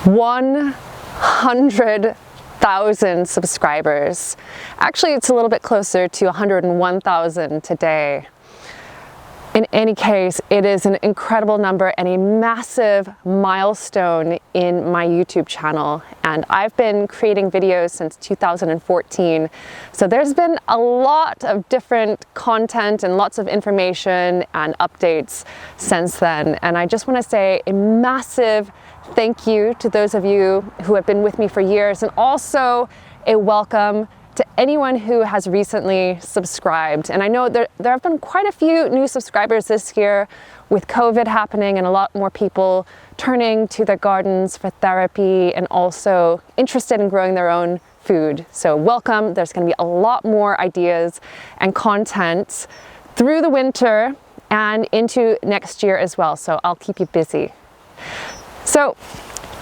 100,000 subscribers. Actually, it's a little bit closer to 101,000 today. In any case, it is an incredible number and a massive milestone in my YouTube channel. And I've been creating videos since 2014. So there's been a lot of different content and lots of information and updates since then. And I just want to say a massive thank you to those of you who have been with me for years, and also a welcome to anyone who has recently subscribed. And I know there have been quite a few new subscribers this year with COVID happening and a lot more people turning to their gardens for therapy and also interested in growing their own food. So welcome. There's going to be a lot more ideas and content through the winter and into next year as well. So I'll keep you busy. So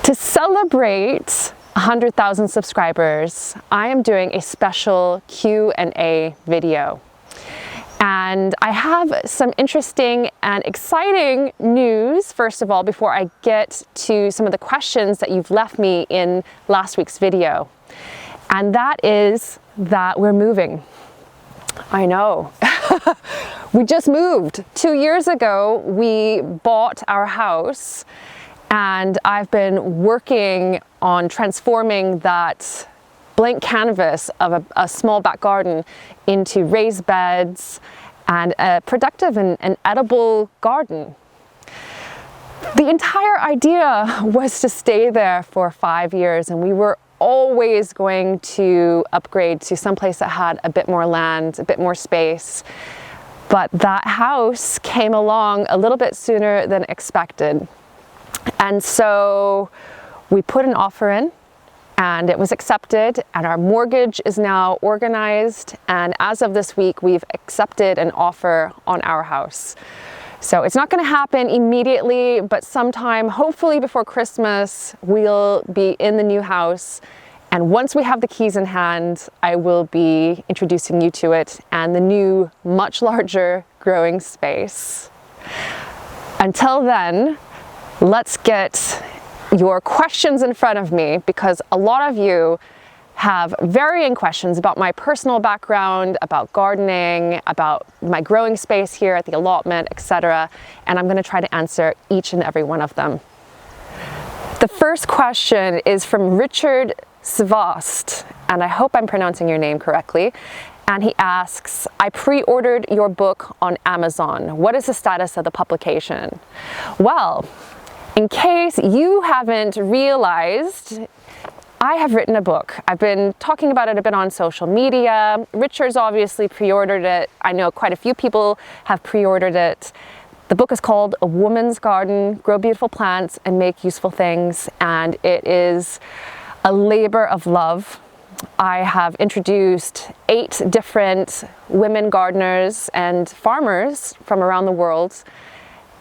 to celebrate 100,000 subscribers, I am doing a special Q&A video. And I have some interesting and exciting news, first of all, before I get to some of the questions that you've left me in last week's video. And that is that we're moving. I know. We just moved. 2 years ago, we bought our house. And I've been working on transforming that blank canvas of a small back garden into raised beds and a productive and edible garden. The entire idea was to stay there for 5 years, and we were always going to upgrade to someplace that had a bit more land, a bit more space. But that house came along a little bit sooner than expected. And so we put an offer in and it was accepted, and our mortgage is now organized. And as of this week, we've accepted an offer on our house. So it's not going to happen immediately, but sometime, hopefully before Christmas, we'll be in the new house. And once we have the keys in hand, I will be introducing you to it and the new, much larger growing space. Until then, let's get your questions in front of me, because a lot of you have varying questions about my personal background, about gardening, about my growing space here at the allotment, etc. And I'm going to try to answer each and every one of them. The first question is from Richard Svast, and I hope I'm pronouncing your name correctly. And he asks, I pre-ordered your book on Amazon. What is the status of the publication? Well, in case you haven't realized, I have written a book. I've been talking about it a bit on social media. Richard's obviously pre-ordered it. I know quite a few people have pre-ordered it. The book is called A Woman's Garden, Grow Beautiful Plants and Make Useful Things. And it is a labor of love. I have introduced 8 different women gardeners and farmers from around the world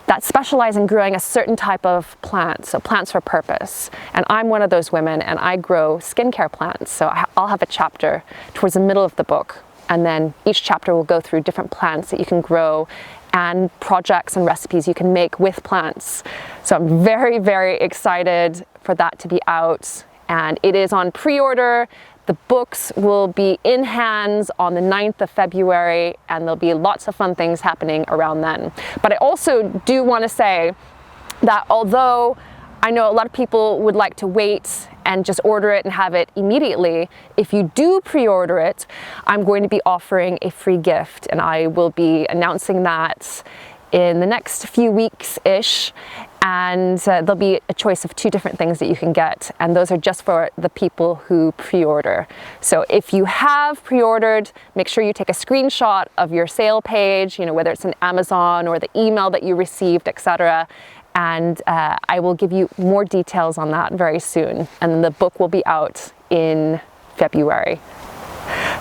that specialize in growing a certain type of plant, so plants for purpose. And I'm one of those women, and I grow skincare plants. So I'll have a chapter towards the middle of the book, and then each chapter will go through different plants that you can grow and projects and recipes you can make with plants. So I'm very, very excited for that to be out, and it is on pre-order. The books will be in hands on the 9th of February, and there'll be lots of fun things happening around then. But I also do want to say that although I know a lot of people would like to wait and just order it and have it immediately, if you do pre-order it, I'm going to be offering a free gift, and I will be announcing that in the next few weeks-ish. And there'll be a choice of 2 different things that you can get, and those are just for the people who pre-order. So if you have pre-ordered, make sure you take a screenshot of your sale page, whether it's an Amazon or the email that you received, etc. And I will give you more details on that very soon. And the book will be out in February.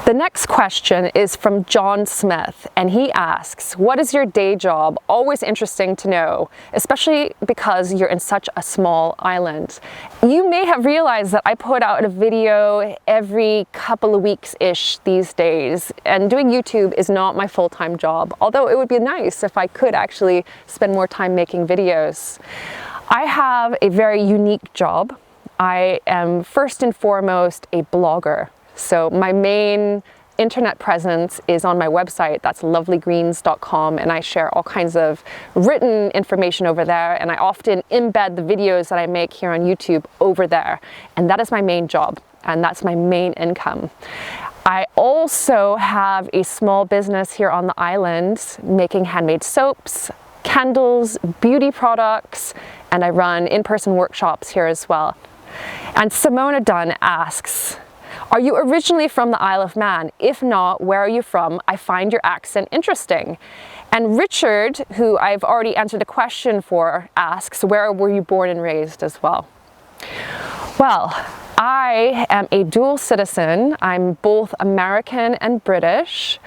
The next question is from John Smith, and he asks, what is your day job? Always interesting to know, especially because you're in such a small island. You may have realized that I put out a video every couple of weeks-ish these days, and doing YouTube is not my full-time job, although it would be nice if I could actually spend more time making videos. I have a very unique job. I am first and foremost a blogger. So my main internet presence is on my website, that's lovelygreens.com, and I share all kinds of written information over there, and I often embed the videos that I make here on YouTube over there, and that is my main job, and that's my main income. I also have a small business here on the island making handmade soaps, candles, beauty products, and I run in-person workshops here as well. And Simona Dunn asks, are you originally from the Isle of Man? If not, where are you from? I find your accent interesting. And Richard, who I've already answered a question for, asks, where were you born and raised as well? Well, I am a dual citizen. I'm both American and British.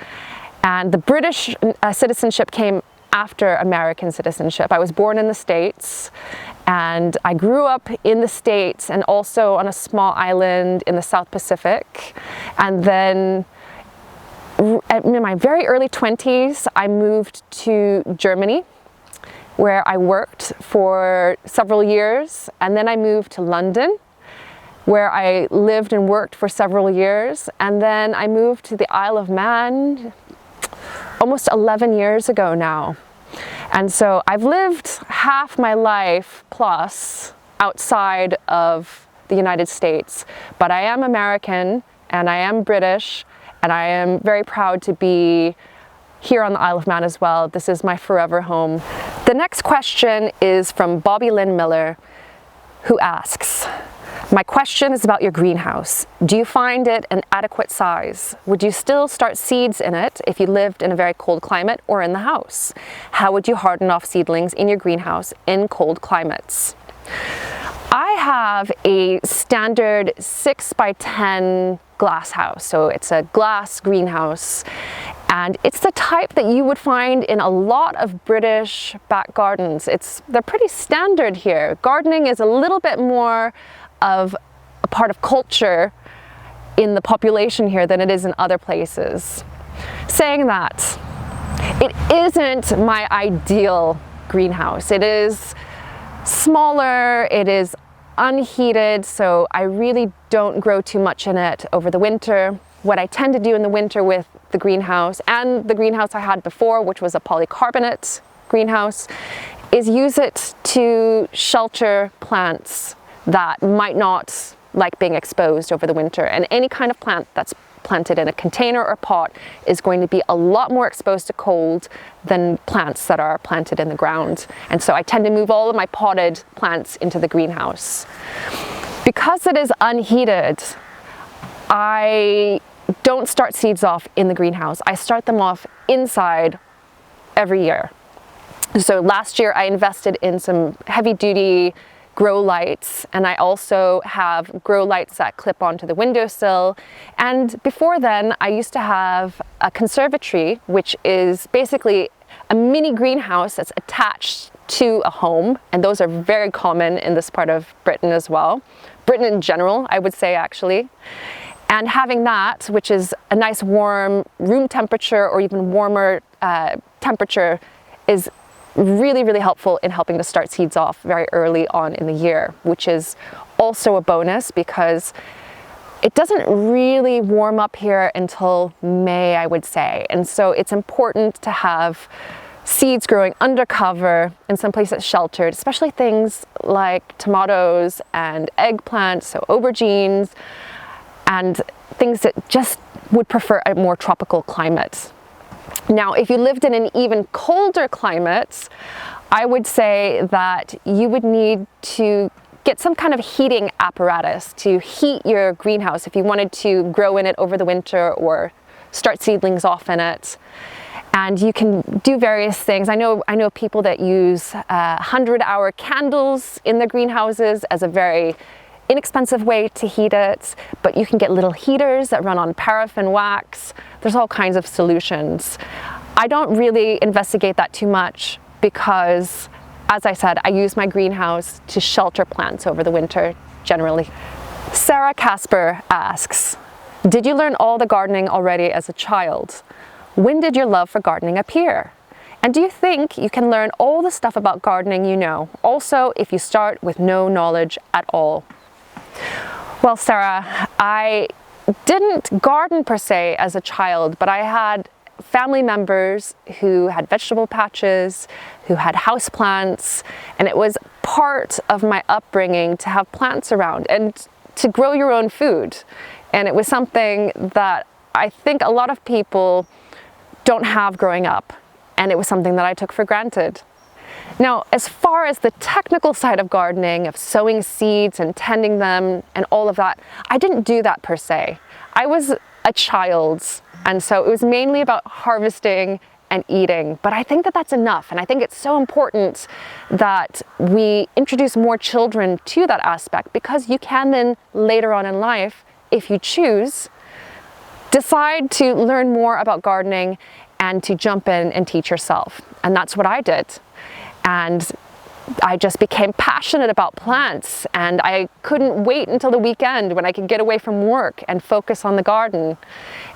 And the British citizenship came after American citizenship. I was born in the States, and I grew up in the States and also on a small island in the South Pacific. And then in my very early 20s, I moved to Germany, where I worked for several years. And then I moved to London, where I lived and worked for several years. And then I moved to the Isle of Man almost 11 years ago now. And so I've lived half my life plus outside of the United States, but I am American and I am British, and I am very proud to be here on the Isle of Man as well. This is my forever home. The next question is from Bobby Lynn Miller, who asks, my question is about your greenhouse. Do you find it an adequate size? Would you still start seeds in it if you lived in a very cold climate or in the house? How would you harden off seedlings in your greenhouse in cold climates? I have a standard 6x10 glass house. So it's a glass greenhouse. And it's the type that you would find in a lot of British back gardens. They're pretty standard here. Gardening is a little bit more of a part of culture in the population here than it is in other places. Saying that, it isn't my ideal greenhouse. It is smaller, it is unheated, so I really don't grow too much in it over the winter. What I tend to do in the winter with the greenhouse and the greenhouse I had before, which was a polycarbonate greenhouse, is use it to shelter plants that might not like being exposed over the winter. And any kind of plant that's planted in a container or pot is going to be a lot more exposed to cold than plants that are planted in the ground. And so I tend to move all of my potted plants into the greenhouse. Because it is unheated, I don't start seeds off in the greenhouse. I start them off inside every year. So last year I invested in some heavy-duty grow lights, and I also have grow lights that clip onto the windowsill. And before then, I used to have a conservatory, which is basically a mini greenhouse that's attached to a home, and those are very common in this part of Britain as well. Britain in general, I would say, actually. And having that, which is a nice warm room temperature or even warmer temperature, is really, really helpful in helping to start seeds off very early on in the year, which is also a bonus because it doesn't really warm up here until May, I would say. And so it's important to have seeds growing under cover in some place that's sheltered, especially things like tomatoes and eggplants, so aubergines, and things that just would prefer a more tropical climate. Now, if you lived in an even colder climate, I would say that you would need to get some kind of heating apparatus to heat your greenhouse if you wanted to grow in it over the winter or start seedlings off in it. And you can do various things. I know people that use 100-hour candles in their greenhouses as a very inexpensive way to heat it, but you can get little heaters that run on paraffin wax. There's all kinds of solutions. I don't really investigate that too much because, as I said, I use my greenhouse to shelter plants over the winter generally. Sarah Casper asks, did you learn all the gardening already as a child? When did your love for gardening appear? And do you think you can learn all the stuff about gardening you know, also if you start with no knowledge at all? Well, Sarah, I didn't garden per se as a child, but I had family members who had vegetable patches, who had houseplants, and it was part of my upbringing to have plants around and to grow your own food. And it was something that I think a lot of people don't have growing up, and it was something that I took for granted. Now, as far as the technical side of gardening, of sowing seeds and tending them and all of that, I didn't do that per se. I was a child, and so it was mainly about harvesting and eating. But I think that that's enough, and I think it's so important that we introduce more children to that aspect, because you can then later on in life, if you choose, decide to learn more about gardening and to jump in and teach yourself. And that's what I did. And I just became passionate about plants, and I couldn't wait until the weekend when I could get away from work and focus on the garden.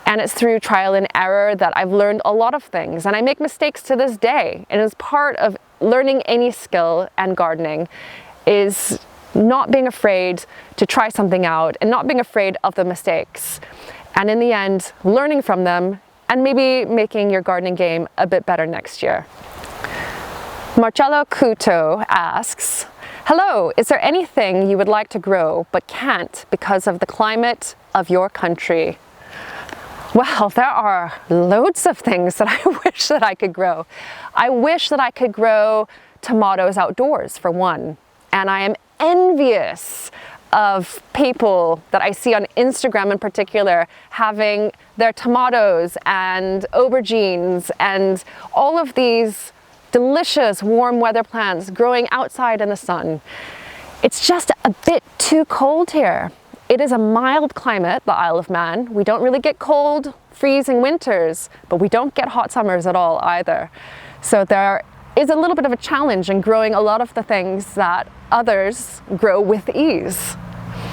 And it's through trial and error that I've learned a lot of things, and I make mistakes to this day. And as part of learning any skill and gardening is not being afraid to try something out and not being afraid of the mistakes. And in the end, learning from them and maybe making your gardening game a bit better next year. Marcello Couto asks, hello, is there anything you would like to grow but can't because of the climate of your country? Well, there are loads of things that I wish that I could grow. I wish that I could grow tomatoes outdoors, for one. And I am envious of people that I see on Instagram in particular having their tomatoes and aubergines and all of these delicious warm weather plants growing outside in the sun. It's just a bit too cold here. It is a mild climate, the Isle of Man. We don't really get cold, freezing winters, but we don't get hot summers at all either. So there is a little bit of a challenge in growing a lot of the things that others grow with ease.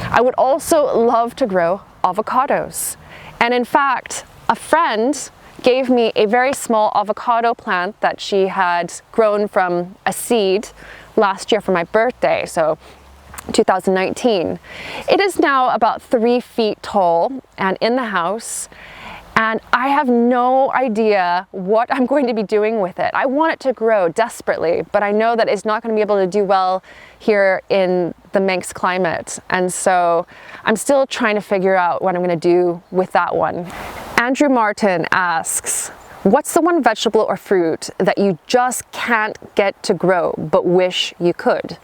I would also love to grow avocados. And in fact, a friend gave me a very small avocado plant that she had grown from a seed last year for my birthday, so 2019. It is now about 3 feet tall and in the house, and I have no idea what I'm going to be doing with it. I want it to grow desperately, but I know that it's not going to be able to do well here in the Manx climate, and so I'm still trying to figure out what I'm going to do with that one. Andrew Martin asks, what's the one vegetable or fruit that you just can't get to grow but wish you could?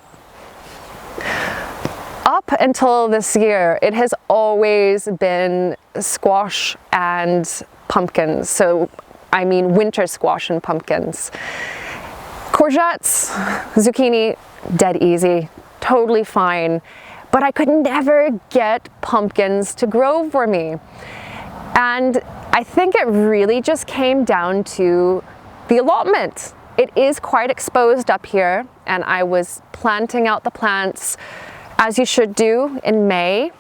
Up until this year, it has always been squash and pumpkins. So, I mean winter squash and pumpkins. Courgettes, zucchini, dead easy, totally fine. But I could never get pumpkins to grow for me. And I think it really just came down to the allotment. It is quite exposed up here, and I was planting out the plants as you should do in May,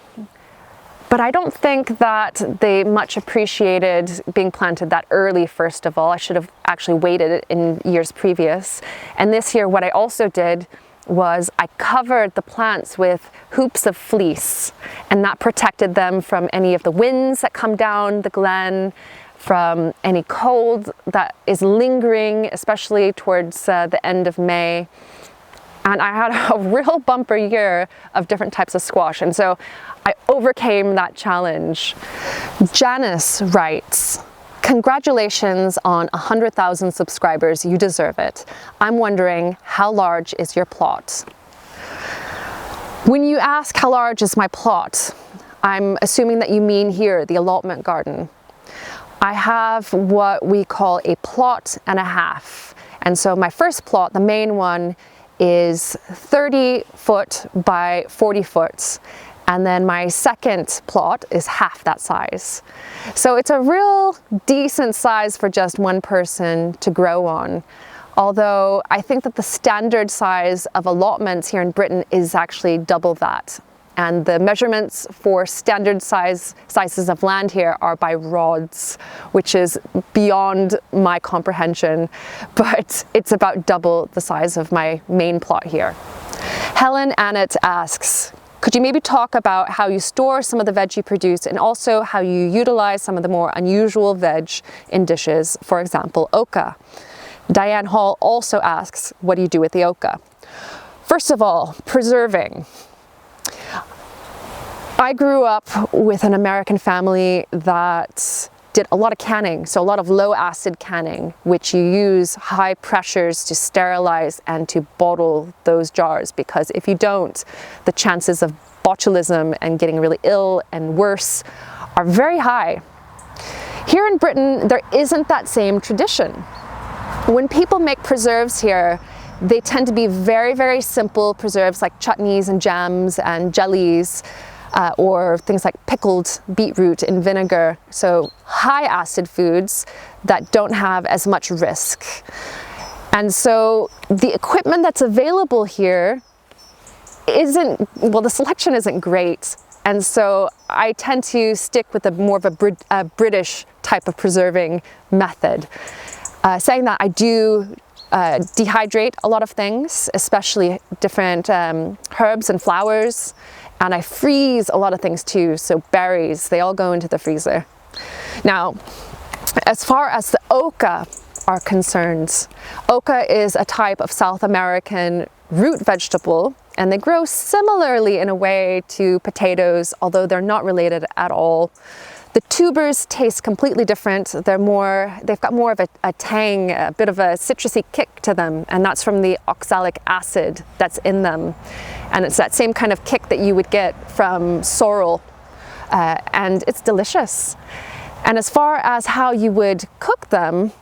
but I don't think that they much appreciated being planted that early, first of all. I should have actually waited in years previous. And this year what I also did was I covered the plants with hoops of fleece, and that protected them from any of the winds that come down the glen, from any cold that is lingering, especially towards the end of May. And I had a real bumper year of different types of squash, and so I overcame that challenge. Janice writes, congratulations on 100,000 subscribers, you deserve it. I'm wondering, how large is your plot? When you ask how large is my plot, I'm assuming that you mean here the allotment garden. I have what we call a plot and a half. And so my first plot, the main one, is 30 foot by 40 foot. And then my second plot is half that size. So it's a real decent size for just one person to grow on. Although I think that the standard size of allotments here in Britain is actually double that. And the measurements for standard sizes of land here are by rods, which is beyond my comprehension, but it's about double the size of my main plot here. Helen Annett asks, Could you maybe talk about how you store some of the veg you produce and also how you utilize some of the more unusual veg in dishes, for example, oca? Diane Hall also asks, what do you do with the oca? First of all, preserving. I grew up with an American family that did a lot of canning, so a lot of low acid canning, which you use high pressures to sterilize and to bottle those jars, because if you don't, the chances of botulism and getting really ill and worse are very high. Here in Britain, there isn't that same tradition. When people make preserves here, they tend to be very, very simple preserves like chutneys and jams and jellies, or things like pickled beetroot in vinegar. So high acid foods that don't have as much risk. And so the equipment that's available here the selection isn't great. And so I tend to stick with more of a British type of preserving method. Saying that, I do dehydrate a lot of things, especially different herbs and flowers. And I freeze a lot of things too, so berries, they all go into the freezer. Now, as far as the oca are concerned, oca is a type of South American root vegetable, and they grow similarly in a way to potatoes, although they're not related at all. The tubers taste completely different. They've got more of a tang, a bit of a citrusy kick to them, and that's from the oxalic acid that's in them. And it's that same kind of kick that you would get from sorrel, and it's delicious. And as far as how you would cook them,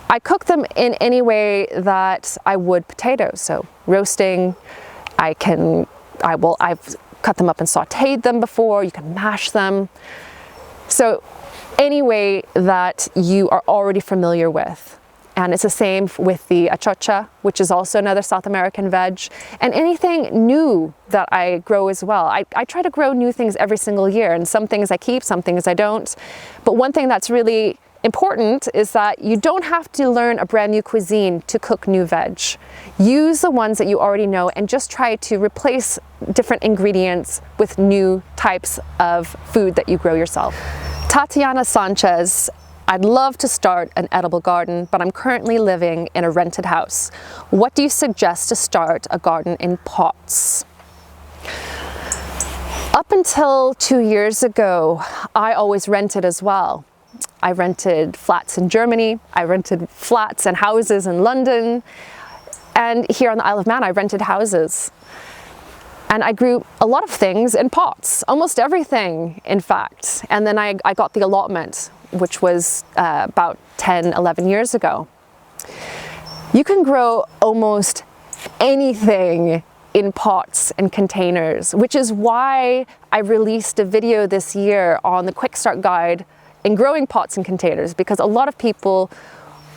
I cook them in any way that I would potatoes. So roasting, I've cut them up and sauteed them before, you can mash them. So any way that you are already familiar with. And it's the same with the achocha, which is also another South American veg, and anything new that I grow as well. I try to grow new things every single year, and some things I keep, some things I don't. But one thing that's really important is that you don't have to learn a brand new cuisine to cook new veg. Use the ones that you already know and just try to replace different ingredients with new types of food that you grow yourself. Tatiana Sanchez, I'd love to start an edible garden, but I'm currently living in a rented house. What do you suggest to start a garden in pots? Up until 2 years ago, I always rented as well. I rented flats in Germany, I rented flats and houses in London, and here on the Isle of Man I rented houses. And I grew a lot of things in pots, almost everything in fact. And then I got the allotment, which was about 10, 11 years ago. You can grow almost anything in pots and containers, which is why I released a video this year on the quick start guide in growing pots and containers, because a lot of people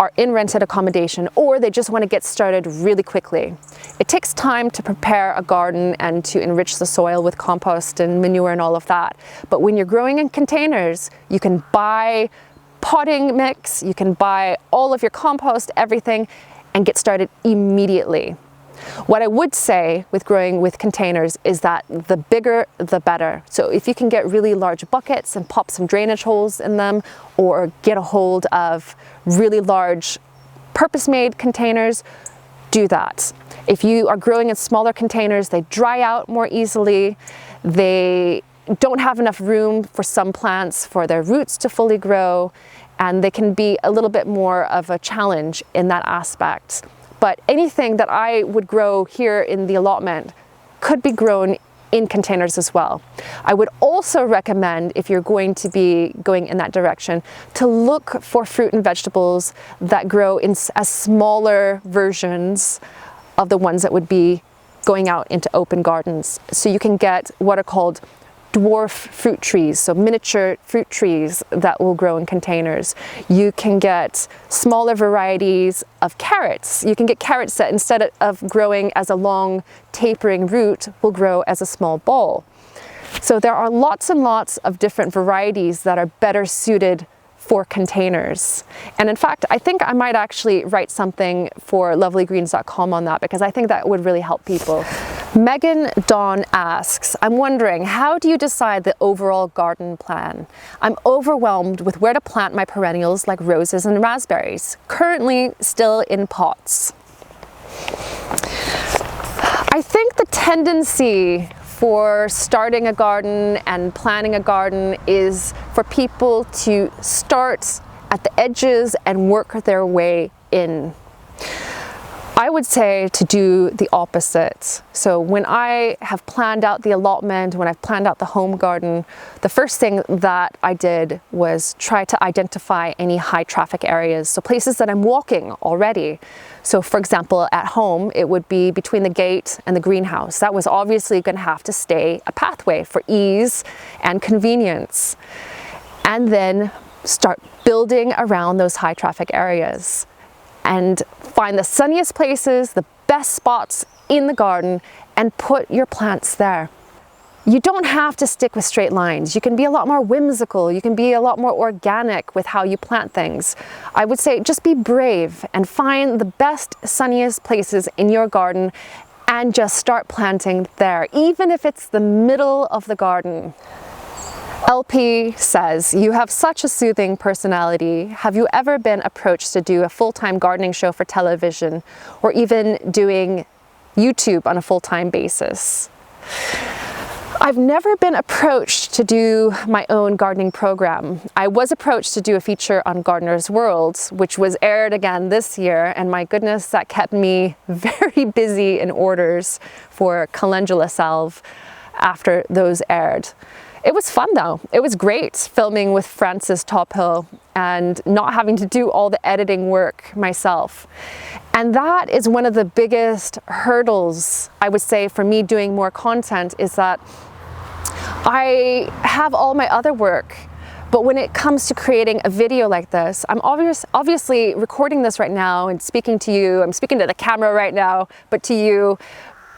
are in rented accommodation or they just want to get started really quickly. It takes time to prepare a garden and to enrich the soil with compost and manure and all of that. But when you're growing in containers, you can buy potting mix, you can buy all of your compost, everything, and get started immediately. What I would say with growing with containers is that the bigger the better. So if you can get really large buckets and pop some drainage holes in them, or get a hold of really large purpose-made containers, do that. If you are growing in smaller containers, they dry out more easily. They don't have enough room for some plants for their roots to fully grow, and they can be a little bit more of a challenge in that aspect. But anything that I would grow here in the allotment could be grown in containers as well. I would also recommend, if you're going to be going in that direction, to look for fruit and vegetables that grow in as smaller versions of the ones that would be going out into open gardens. So you can get what are called dwarf fruit trees, so miniature fruit trees that will grow in containers. You can get smaller varieties of carrots. You can get carrots that instead of growing as a long tapering root will grow as a small ball. So there are lots and lots of different varieties that are better suited for containers. And in fact, I think I might actually write something for lovelygreens.com on that, because I think that would really help people. Megan Dawn asks, I'm wondering, how do you decide the overall garden plan? I'm overwhelmed with where to plant my perennials like roses and raspberries, currently still in pots. I think the tendency for starting a garden and planting a garden is for people to start at the edges and work their way in. I would say to do the opposite. So when I have planned out the allotment, when I've planned out the home garden, the first thing that I did was try to identify any high traffic areas, so places that I'm walking already. So for example, at home, it would be between the gate and the greenhouse. That was obviously going to have to stay a pathway for ease and convenience. And then start building around those high traffic areas and find the sunniest places, the best spots in the garden, and put your plants there. You don't have to stick with straight lines. You can be a lot more whimsical. You can be a lot more organic with how you plant things. I would say just be brave and find the best, sunniest places in your garden and just start planting there, even if it's the middle of the garden. LP says, you have such a soothing personality. Have you ever been approached to do a full-time gardening show for television or even doing YouTube on a full-time basis? I've never been approached to do my own gardening program. I was approached to do a feature on Gardener's World, which was aired again this year, and my goodness, that kept me very busy in orders for calendula salve after those aired. It was fun though. It was great filming with Francis Tophill and not having to do all the editing work myself. And that is one of the biggest hurdles, I would say, for me doing more content, is that I have all my other work, but when it comes to creating a video like this, I'm obviously recording this right now and speaking to you. I'm speaking to the camera right now, but to you.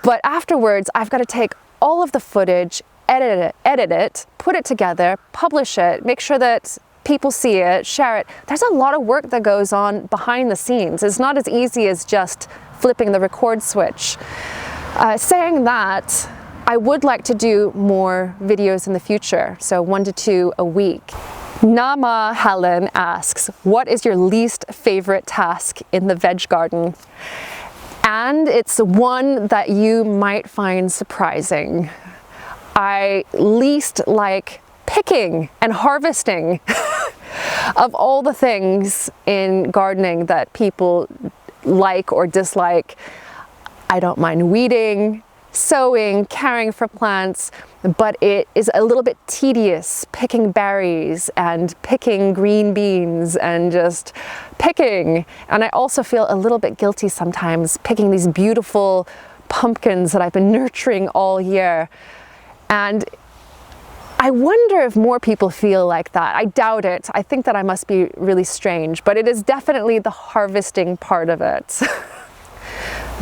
But afterwards, I've got to take all of the footage, edit it, put it together, publish it, make sure that people see it, share it. There's a lot of work that goes on behind the scenes. It's not as easy as just flipping the record switch. Saying that, I would like to do more videos in the future, so 1 to 2 a week. Nama Helen asks, what is your least favorite task in the veg garden? And it's one that you might find surprising. I least like picking and harvesting. Of all the things in gardening that people like or dislike, I don't mind weeding, sowing, caring for plants, but it is a little bit tedious picking berries and picking green beans and just picking. And I also feel a little bit guilty sometimes picking these beautiful pumpkins that I've been nurturing all year. And I wonder if more people feel like that. I doubt it. I think that I must be really strange, but it is definitely the harvesting part of it.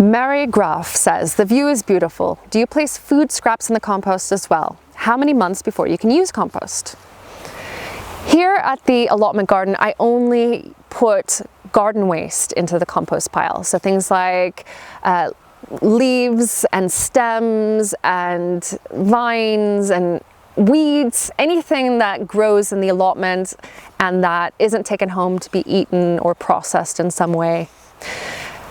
Mary Graff says, the view is beautiful. Do you place food scraps in the compost as well? How many months before you can use compost? Here at the allotment garden, I only put garden waste into the compost pile. So things like leaves and stems and vines and weeds, anything that grows in the allotment and that isn't taken home to be eaten or processed in some way.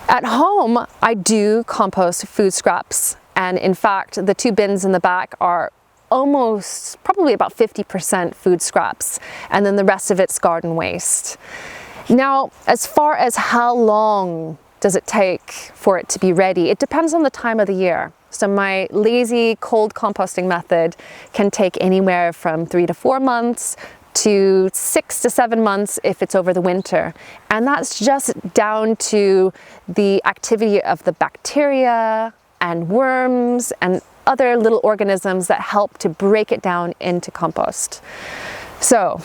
At home, I do compost food scraps, and in fact, the 2 bins in the back are probably about 50% food scraps, and then the rest of it's garden waste. Now, as far as how long does it take for it to be ready, it depends on the time of the year. So my lazy cold composting method can take anywhere from 3 to 4 months to 6 to 7 months if it's over the winter. And that's just down to the activity of the bacteria and worms and other little organisms that help to break it down into compost. So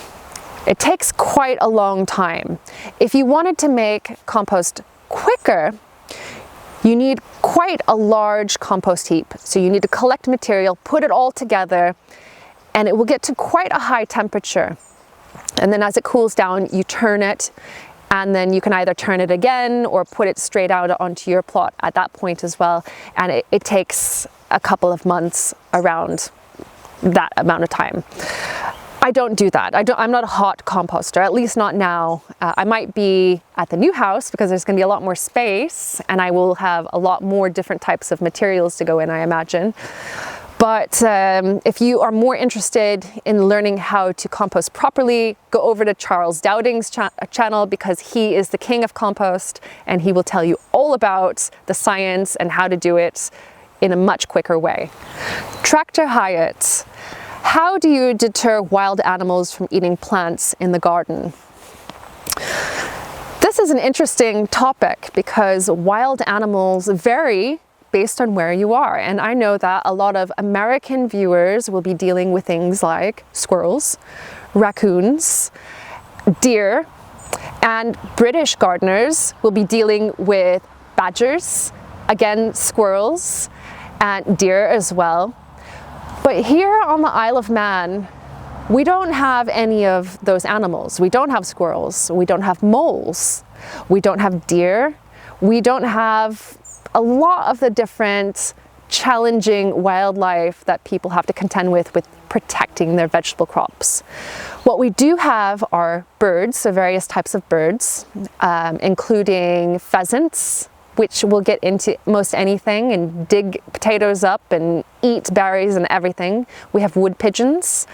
it takes quite a long time. If you wanted to make compost quicker, you need quite a large compost heap. So you need to collect material, put it all together, and it will get to quite a high temperature. And then as it cools down, you turn it and then you can either turn it again or put it straight out onto your plot at that point as well. And it takes a couple of months around that amount of time. I don't do that. I'm not a hot composter, at least not now. I might be at the new house because there's going to be a lot more space and I will have a lot more different types of materials to go in, I imagine. But if you are more interested in learning how to compost properly, go over to Charles Dowding's channel, because he is the king of compost and he will tell you all about the science and how to do it in a much quicker way. Tractor Hyatt. How do you deter wild animals from eating plants in the garden? This is an interesting topic because wild animals vary based on where you are. And I know that a lot of American viewers will be dealing with things like squirrels, raccoons, deer, and British gardeners will be dealing with badgers, again, squirrels, and deer as well. But here on the Isle of Man, we don't have any of those animals. We don't have squirrels, we don't have moles, we don't have deer, we don't have a lot of the different challenging wildlife that people have to contend with protecting their vegetable crops. What we do have are birds, so various types of birds, including pheasants, which will get into most anything and dig potatoes up and eat berries and everything. We have wood pigeons,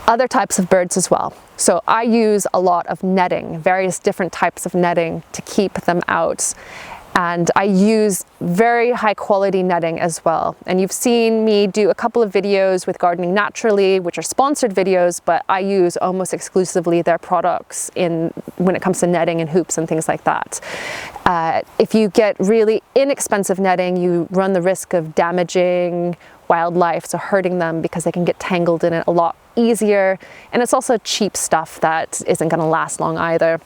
other types of birds as well. So I use a lot of netting, various different types of netting to keep them out. And I use very high quality netting as well. And you've seen me do a couple of videos with Gardening Naturally, which are sponsored videos, but I use almost exclusively their products when it comes to netting and hoops and things like that. If you get really inexpensive netting, you run the risk of damaging wildlife, so hurting them, because they can get tangled in it a lot easier. And it's also cheap stuff that isn't going to last long either.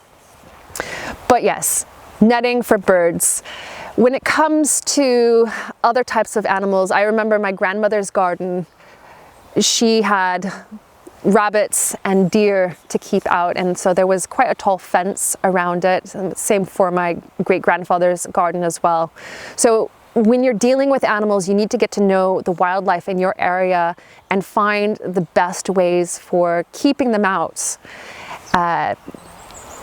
But yes, netting for birds. When it comes to other types of animals, I remember my grandmother's garden. She had rabbits and deer to keep out, and so there was quite a tall fence around it. Same for my great-grandfather's garden as well. So when you're dealing with animals, you need to get to know the wildlife in your area and find the best ways for keeping them out.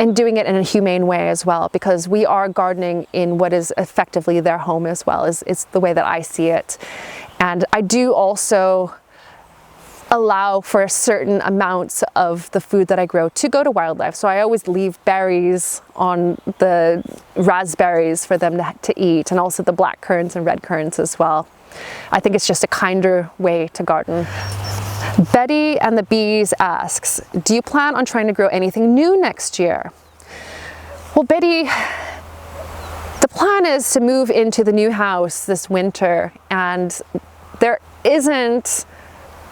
And doing it in a humane way as well, because we are gardening in what is effectively their home as well, is the way that I see it. And I do also allow for certain amounts of the food that I grow to go to wildlife. So I always leave berries on the raspberries for them to eat, and also the black currants and red currants as well. I think it's just a kinder way to garden. Betty and the Bees asks, do you plan on trying to grow anything new next year? Well, Betty, the plan is to move into the new house this winter, and there isn't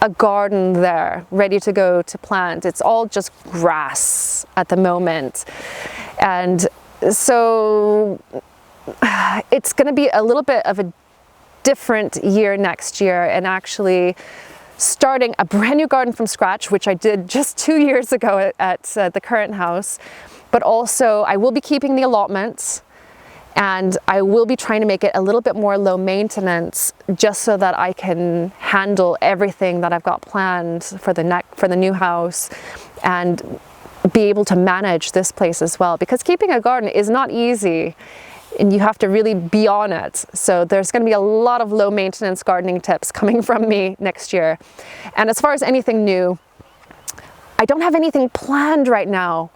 a garden there ready to go to plant. It's all just grass at the moment. And so it's going to be a little bit of a different year next year, and actually starting a brand new garden from scratch, which I did just 2 years ago at the current house. But also I will be keeping the allotments, and I will be trying to make it a little bit more low maintenance, just so that I can handle everything that I've got planned for the new house and be able to manage this place as well. Because keeping a garden is not easy, and you have to really be on it. So there's going to be a lot of low maintenance gardening tips coming from me next year. And as far as anything new, I don't have anything planned right now,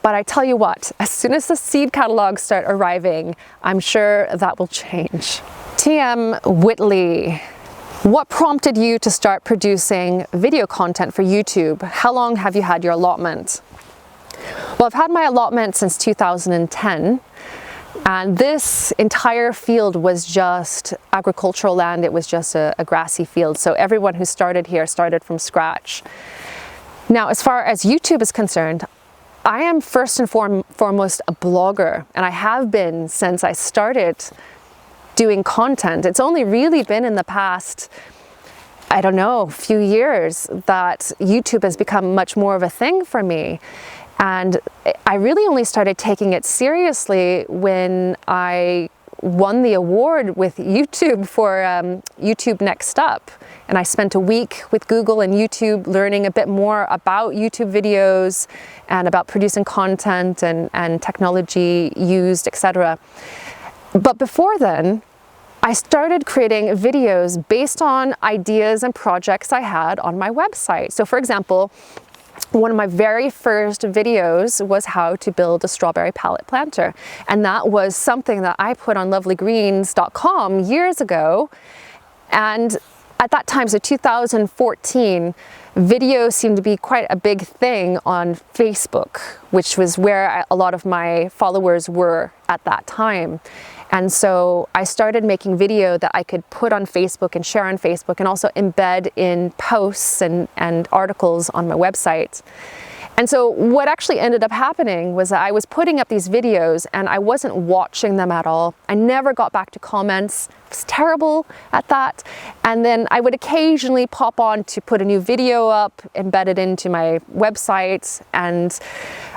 but I tell you what, as soon as the seed catalogs start arriving, I'm sure that will change. TM Whitley, what prompted you to start producing video content for YouTube? How long have you had your allotment? Well, I've had my allotment since 2010. And this entire field was just agricultural land. It was just a grassy field. So everyone who started here started from scratch. Now, as far as YouTube is concerned, I am first and foremost a blogger, and I have been since I started doing content. It's only really been in the past, I don't know, few years that YouTube has become much more of a thing for me. And I really only started taking it seriously when I won the award with YouTube for YouTube Next Up. And I spent a week with Google and YouTube learning a bit more about YouTube videos and about producing content and technology used, etc. But before then, I started creating videos based on ideas and projects I had on my website. So for example, one of my very first videos was how to build a strawberry pallet planter. And that was something that I put on lovelygreens.com years ago. And at that time, so 2014, video seemed to be quite a big thing on Facebook, which was where a lot of my followers were at that time. And so I started making video that I could put on Facebook and share on Facebook and also embed in posts and articles on my website. And so what actually ended up happening was that I was putting up these videos and I wasn't watching them at all. I never got back to comments. I was terrible at that. And then I would occasionally pop on to put a new video up, embedded into my website. And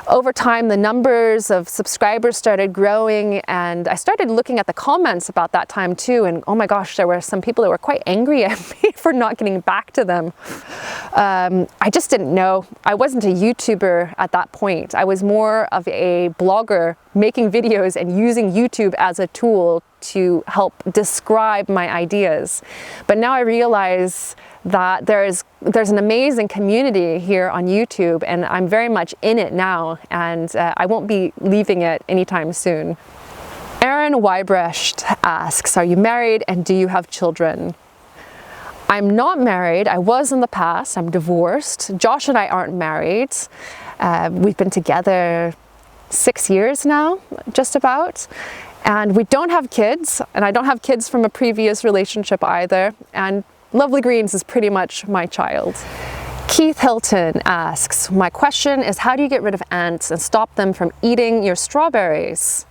over time, the numbers of subscribers started growing, and I started looking at the comments about that time too. And oh my gosh, there were some people that were quite angry at me for not getting back to them. I just didn't know. I wasn't a YouTuber at that point. I was more of a blogger making videos and using YouTube as a tool to help describe my ideas. But now I realize that there's an amazing community here on YouTube, and I'm very much in it now, and I won't be leaving it anytime soon. Aaron Weibrecht asks, are you married and do you have children? I'm not married. I was in the past. I'm divorced. Josh and I aren't married. We've been together 6 years now, just about. And we don't have kids, and I don't have kids from a previous relationship either. And Lovely Greens is pretty much my child. Keith Hilton asks, my question is, how do you get rid of ants and stop them from eating your strawberries?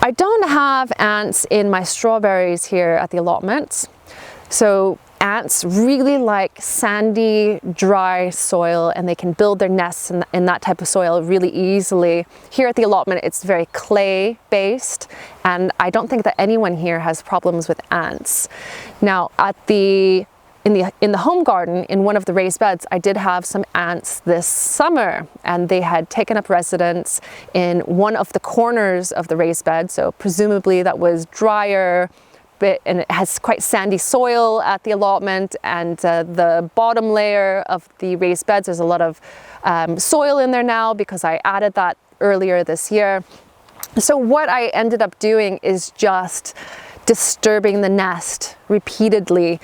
I don't have ants in my strawberries here at the allotment. So ants really like sandy, dry soil, and they can build their nests in that type of soil really easily. Here at the allotment, it's very clay-based, and I don't think that anyone here has problems with ants. Now, in the home garden, in one of the raised beds, I did have some ants this summer, and they had taken up residence in one of the corners of the raised bed, so presumably that was drier, and it has quite sandy soil at the allotment, and the bottom layer of the raised beds, there's a lot of soil in there now because I added that earlier this year. So what I ended up doing is just disturbing the nest repeatedly,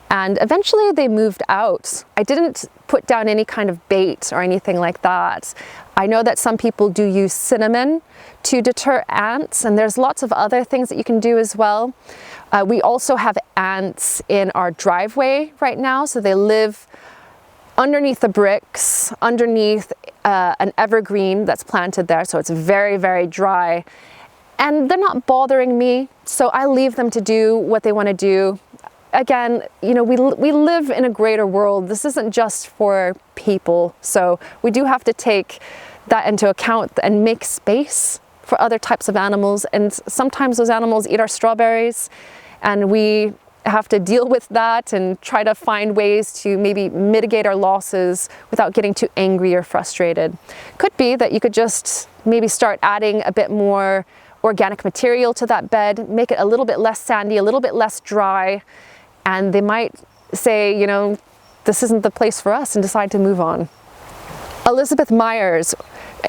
and eventually they moved out. I didn't put down any kind of bait or anything like that. I know that some people do use cinnamon to deter ants, and there's lots of other things that you can do as well. We also have ants in our driveway right now, so they live underneath the bricks, underneath an evergreen that's planted there, so it's very, very dry. And they're not bothering me, so I leave them to do what they want to do. Again, you know, we live in a greater world. This isn't just for people, so we do have to take that into account and make space for other types of animals. And sometimes those animals eat our strawberries, and we have to deal with that and try to find ways to maybe mitigate our losses without getting too angry or frustrated. Could be that you could just maybe start adding a bit more organic material to that bed, make it a little bit less sandy, a little bit less dry, and they might say, you know, this isn't the place for us, and decide to move on. Elizabeth Myers,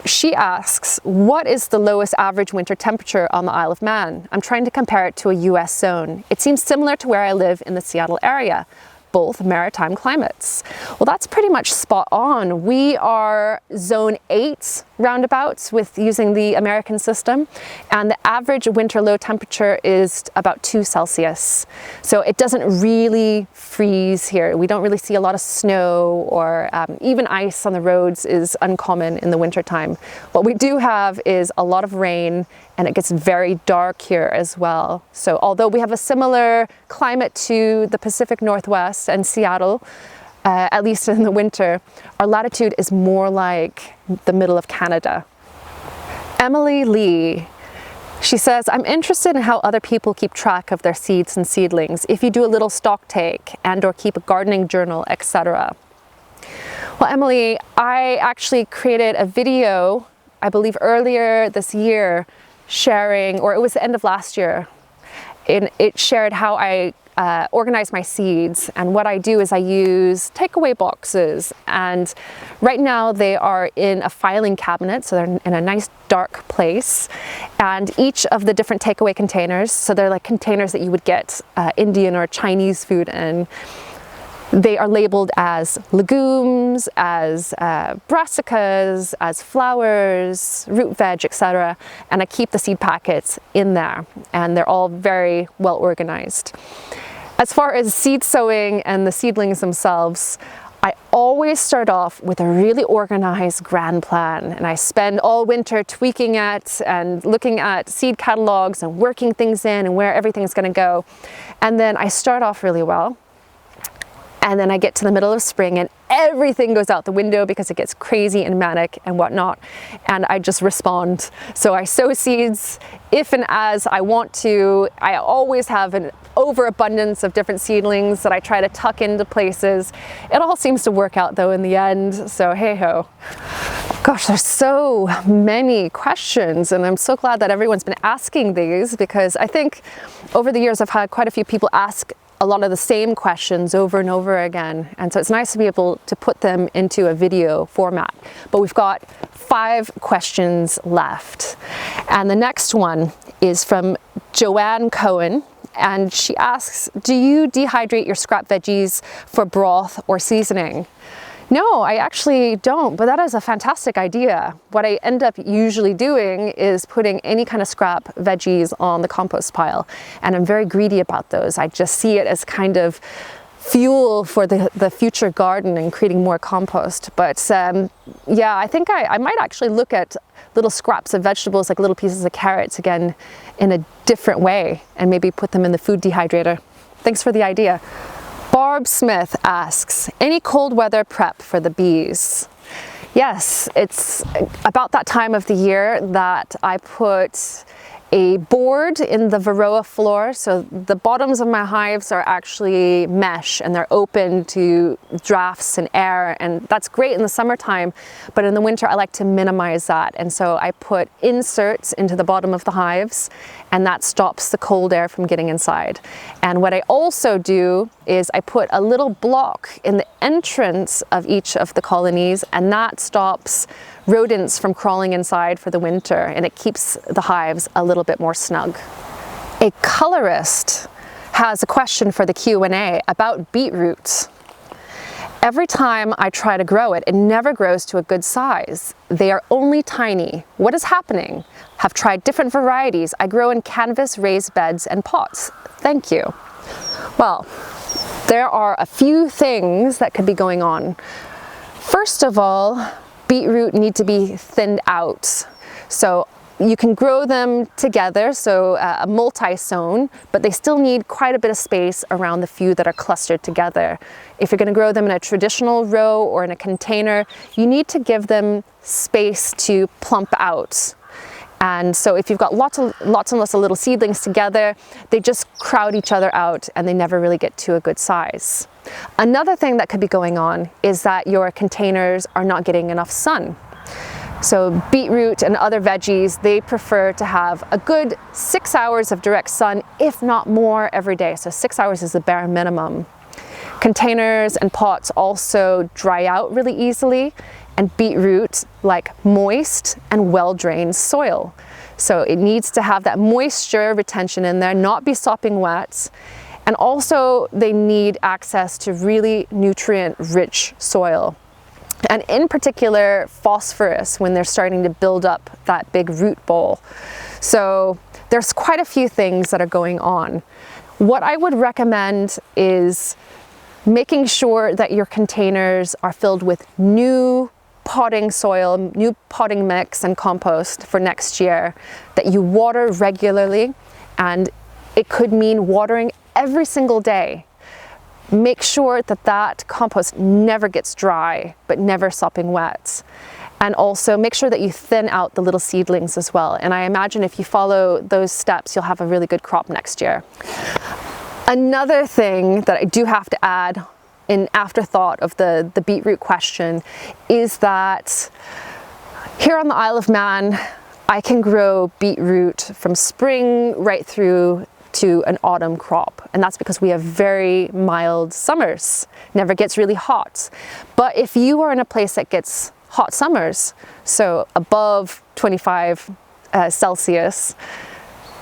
she asks, what is the lowest average winter temperature on the Isle of Man? I'm trying to compare it to a US zone. It seems similar to where I live in the Seattle area, both maritime climates. Well, that's pretty much spot on. We are zone 8 roundabouts with using the American system, and the average winter low temperature is about 2 Celsius. So it doesn't really freeze here. We don't really see a lot of snow, or even ice on the roads is uncommon in the winter time. What we do have is a lot of rain, and it gets very dark here as well. So although we have a similar climate to the Pacific Northwest and Seattle, at least in the winter, our latitude is more like the middle of Canada. Emily Lee, she says, I'm interested in how other people keep track of their seeds and seedlings, if you do a little stock take and or keep a gardening journal, etc. Well, Emily, I actually created a video, I believe earlier this year, sharing, or it was the end of last year, and it shared how I organize my seeds. And what I do is I use takeaway boxes, and right now they are in a filing cabinet, so they're in a nice dark place, and each of the different takeaway containers, so they're like containers that you would get Indian or Chinese food in, they are labeled as legumes, as brassicas, as flowers, root veg, etc. And I keep the seed packets in there, and they're all very well organized. As far as seed sowing and the seedlings themselves, I always start off with a really organized grand plan, and I spend all winter tweaking it and looking at seed catalogs and working things in and where everything's going to go. And then I start off really well. And then I get to the middle of spring and everything goes out the window because it gets crazy and manic and whatnot. And I just respond. So I sow seeds if and as I want to. I always have an overabundance of different seedlings that I try to tuck into places. It all seems to work out though in the end. So hey ho. Gosh, there's so many questions, and I'm so glad that everyone's been asking these, because I think over the years I've had quite a few people ask a lot of the same questions over and over again, and so it's nice to be able to put them into a video format. But we've got 5 questions left, and the next one is from Joanne Cohen, and she asks, do you dehydrate your scrap veggies for broth or seasoning? No, I actually don't, but that is a fantastic idea. What I end up usually doing is putting any kind of scrap veggies on the compost pile, and I'm very greedy about those. I just see it as kind of fuel for the future garden and creating more compost. But yeah, I think I might actually look at little scraps of vegetables, like little pieces of carrots again, in a different way, and maybe put them in the food dehydrator. Thanks for the idea. Barb Smith asks, any cold weather prep for the bees? Yes, it's about that time of the year that I put a board in the Varroa floor. So the bottoms of my hives are actually mesh, and they're open to drafts and air, and that's great in the summertime, but in the winter I like to minimize that. And so I put inserts into the bottom of the hives, and that stops the cold air from getting inside. And what I also do is I put a little block in the entrance of each of the colonies, and that stops rodents from crawling inside for the winter, and it keeps the hives a little bit more snug. A colorist has a question for the Q&A about beetroot. Every time I try to grow it, it never grows to a good size. They are only tiny. What is happening? Have tried different varieties. I grow in canvas raised beds and pots. Thank you. Well, there are a few things that could be going on. First of all, beetroot need to be thinned out. So you can grow them together, so a multi-sown, but they still need quite a bit of space around the few that are clustered together. If you're going to grow them in a traditional row or in a container, you need to give them space to plump out. And so if you've got lots and lots of little seedlings together, they just crowd each other out and they never really get to a good size. Another thing that could be going on is that your containers are not getting enough sun. So beetroot and other veggies, they prefer to have a good 6 hours of direct sun, if not more, every day. So 6 hours is the bare minimum. Containers and pots also dry out really easily, and beetroot like moist and well-drained soil. So it needs to have that moisture retention in there, not be sopping wet. And also they need access to really nutrient-rich soil. And in particular, phosphorus when they're starting to build up that big root bowl. So there's quite a few things that are going on. What I would recommend is making sure that your containers are filled with new potting soil, new potting mix and compost for next year, that you water regularly, and it could mean watering every single day. make sure that that compost never gets dry, but never sopping wet. And also make sure that you thin out the little seedlings as well. And I imagine if you follow those steps, you'll have a really good crop next year. Another thing that I do have to add in afterthought of the beetroot question is that here on the Isle of Man, I can grow beetroot from spring right through to an autumn crop, and that's because we have very mild summers. Never gets really hot. But if you are in a place that gets hot summers, so above 25 Celsius,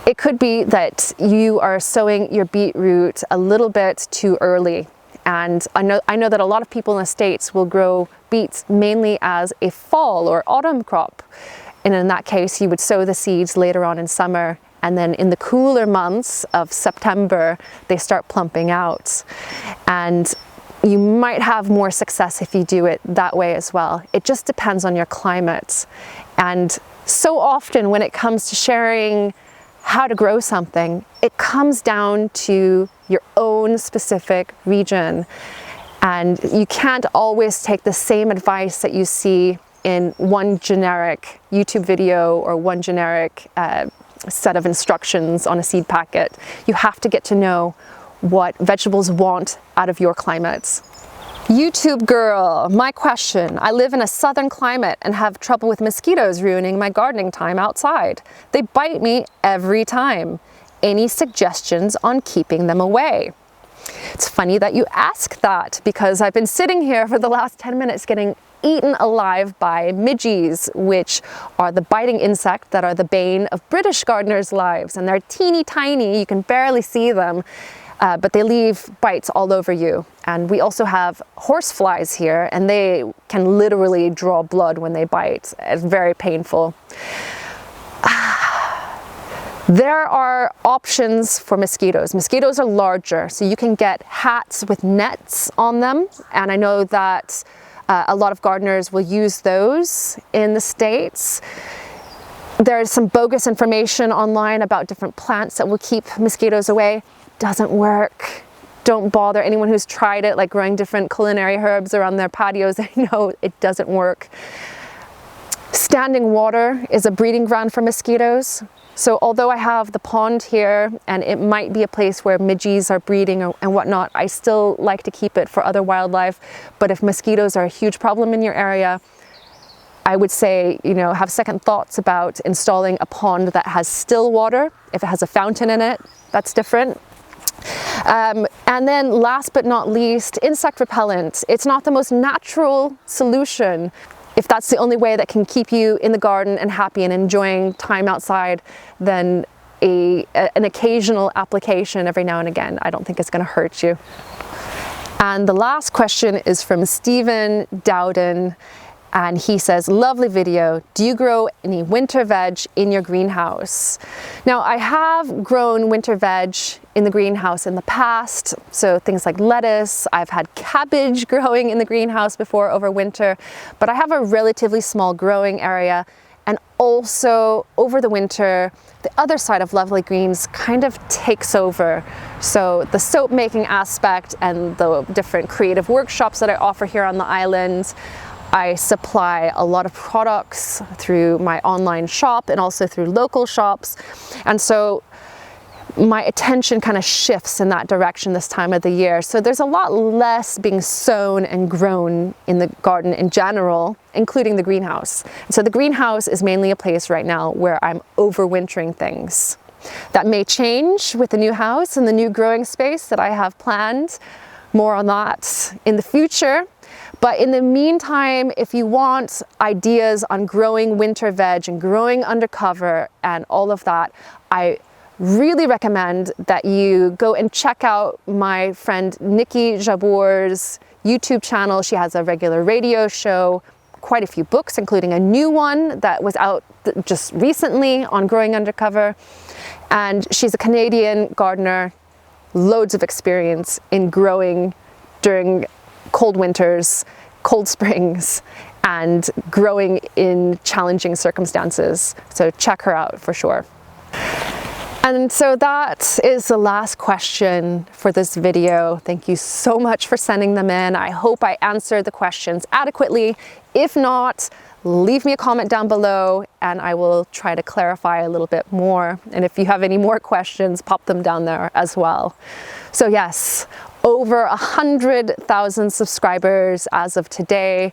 it could be that you are sowing your beetroot a little bit too early. And I know that a lot of people in the States will grow beets mainly as a fall or autumn crop. And in that case, you would sow the seeds later on in summer, and then in the cooler months of September, they start plumping out. And you might have more success if you do it that way as well. It just depends on your climate. And so often when it comes to sharing how to grow something, it comes down to your own specific region. And you can't always take the same advice that you see in one generic YouTube video or one generic set of instructions on a seed packet. You have to get to know what vegetables want out of your climates. YouTube girl, my question. I live in a southern climate and have trouble with mosquitoes ruining my gardening time outside. They bite me every time. Any suggestions on keeping them away? It's funny that you ask that, because I've been sitting here for the last 10 minutes getting eaten alive by midges, which are the biting insect that are the bane of British gardeners' lives. And they're teeny tiny, you can barely see them, but they leave bites all over you. And we also have horseflies here, and they can literally draw blood when they bite. It's very painful. There are options for mosquitoes. Mosquitoes are larger, so you can get hats with nets on them. And I know that a lot of gardeners will use those in the States. There's some bogus information online about different plants that will keep mosquitoes away. Doesn't work. Don't bother. Anyone who's tried it, like growing different culinary herbs around their patios, they know it doesn't work. Standing water is a breeding ground for mosquitoes. So although I have the pond here and it might be a place where midges are breeding and whatnot, I still like to keep it for other wildlife. But if mosquitoes are a huge problem in your area, I would say, have second thoughts about installing a pond that has still water. If it has a fountain in it, that's different. And then last but not least, insect repellent. It's not the most natural solution. If that's the only way that can keep you in the garden and happy and enjoying time outside, then an occasional application every now and again, I don't think it's going to hurt you. And the last question is from Stephen Dowden. And he says, lovely video. Do you grow any winter veg in your greenhouse? Now, I have grown winter veg in the greenhouse in the past. So things like lettuce, I've had cabbage growing in the greenhouse before over winter, but I have a relatively small growing area. And also over the winter, the other side of Lovely Greens kind of takes over. So the soap making aspect and the different creative workshops that I offer here on the island, I supply a lot of products through my online shop and also through local shops. And so my attention kind of shifts in that direction this time of the year. So there's a lot less being sown and grown in the garden in general, including the greenhouse. And so the greenhouse is mainly a place right now where I'm overwintering things. That may change with the new house and the new growing space that I have planned. More on that in the future. But in the meantime, if you want ideas on growing winter veg and growing undercover and all of that, I really recommend that you go and check out my friend Nikki Jabour's YouTube channel. She has a regular radio show, quite a few books, including a new one that was out just recently on growing undercover. And she's a Canadian gardener, loads of experience in growing during cold winters, cold springs, and growing in challenging circumstances. So check her out for sure. And so that is the last question for this video. Thank you so much for sending them in. I hope I answered the questions adequately. If not, leave me a comment down below and I will try to clarify a little bit more. And if you have any more questions, pop them down there as well. So yes, over 100,000 subscribers as of today.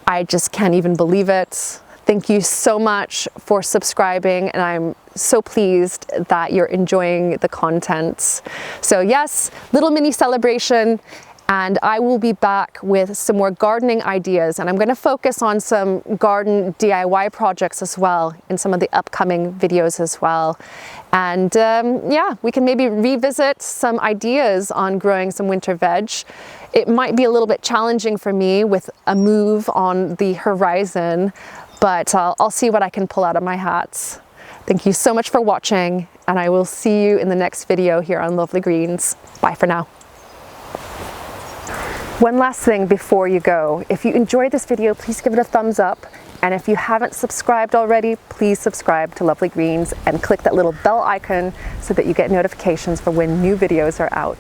I just can't even believe it. Thank you so much for subscribing, and I'm so pleased that you're enjoying the content. So yes, little mini celebration, and I will be back with some more gardening ideas, and I'm going to focus on some garden DIY projects as well in some of the upcoming videos as well. And yeah, we can maybe revisit some ideas on growing some winter veg. It might be a little bit challenging for me with a move on the horizon, but I'll see what I can pull out of my hats. Thank you so much for watching, and I will see you in the next video here on Lovely Greens. Bye for now. One last thing before you go. If you enjoyed this video, please give it a thumbs up. And if you haven't subscribed already, please subscribe to Lovely Greens and click that little bell icon so that you get notifications for when new videos are out.